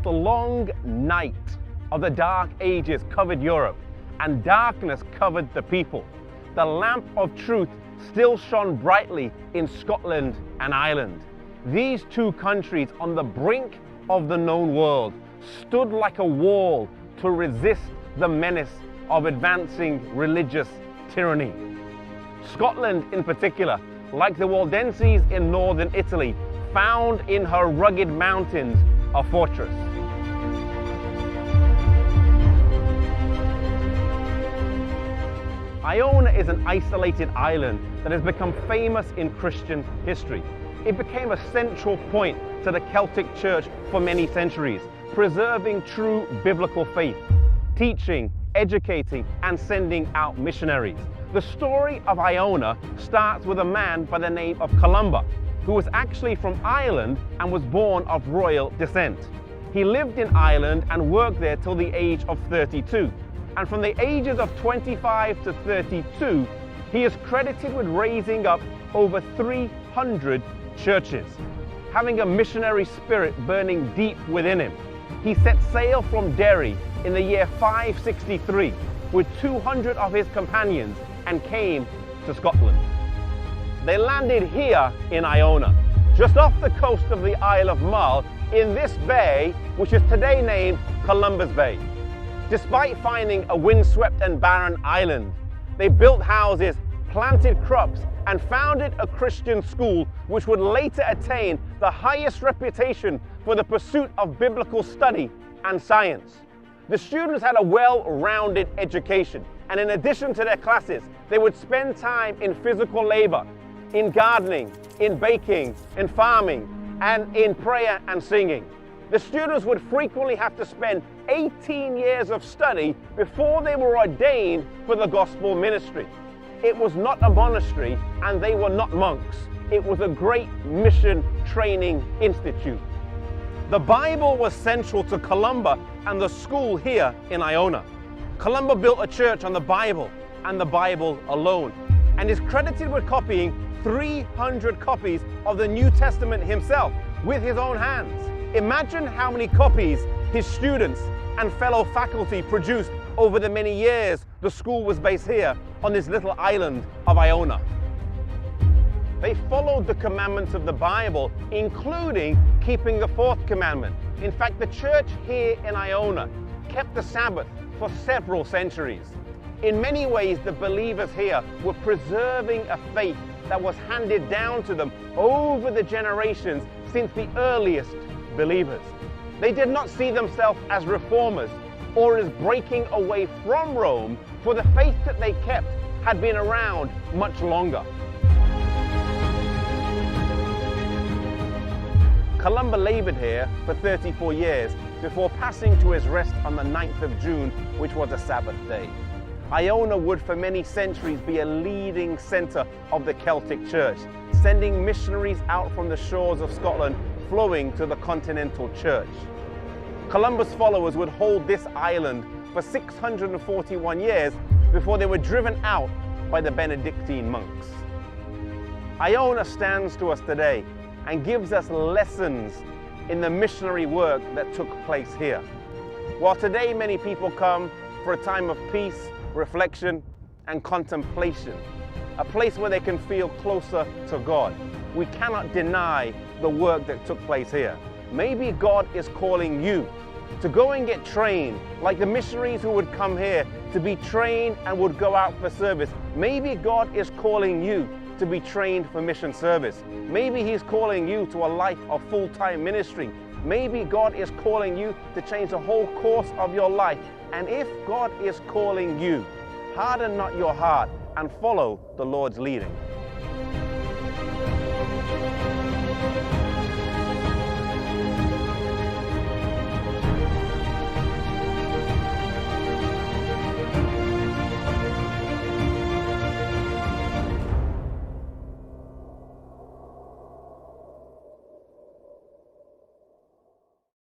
whilst the long night of the Dark Ages covered Europe and darkness covered the people, the lamp of truth still shone brightly in Scotland and Ireland. These two countries on the brink of the known world stood like a wall to resist the menace of advancing religious tyranny. Scotland in particular, like the Waldenses in northern Italy, found in her rugged mountains a fortress. Iona is an isolated island that has become famous in Christian history. It became a central point to the Celtic Church for many centuries, preserving true biblical faith, teaching, educating, and sending out missionaries. The story of Iona starts with a man by the name of Columba, who was actually from Ireland and was born of royal descent. He lived in Ireland and worked there till the age of 32. And from the ages of 25 to 32, he is credited with raising up over 300 churches. Having a missionary spirit burning deep within him, he set sail from Derry in the year 563 with 200 of his companions and came to Scotland. They landed here in Iona, just off the coast of the Isle of Mull, in this bay, which is today named Columbus Bay. Despite finding a windswept and barren island, they built houses, planted crops, and founded a Christian school which would later attain the highest reputation for the pursuit of biblical study and science. The students had a well-rounded education, and in addition to their classes, they would spend time in physical labor, in gardening, in baking, in farming, and in prayer and singing. The students would frequently have to spend 18 years of study before they were ordained for the gospel ministry. It was not a monastery and they were not monks. It was a great mission training institute. The Bible was central to Columba and the school here in Iona. Columba built a church on the Bible and the Bible alone, and is credited with copying 300 copies of the New Testament himself with his own hands. Imagine how many copies his students and fellow faculty produced over the many years the school was based here on this little island of Iona. They followed the commandments of the Bible, including keeping the fourth commandment. In fact, the church here in Iona kept the Sabbath for several centuries. In many ways, the believers here were preserving a faith that was handed down to them over the generations since the earliest believers. They did not see themselves as reformers or as breaking away from Rome, for the faith that they kept had been around much longer. Columba labored here for 34 years before passing to his rest on the 9th of June, which was a Sabbath day. Iona would for many centuries be a leading center of the Celtic Church, sending missionaries out from the shores of Scotland flowing to the continental church. Columbus' followers would hold this island for 641 years before they were driven out by the Benedictine monks. Iona stands to us today and gives us lessons in the missionary work that took place here. While today many people come for a time of peace, reflection, and contemplation, a place where they can feel closer to God, we cannot deny the work that took place here. Maybe God is calling you to go and get trained, like the missionaries who would come here to be trained and would go out for service. Maybe God is calling you to be trained for mission service. Maybe He's calling you to a life of full-time ministry. Maybe God is calling you to change the whole course of your life. And if God is calling you, harden not your heart and follow the Lord's leading.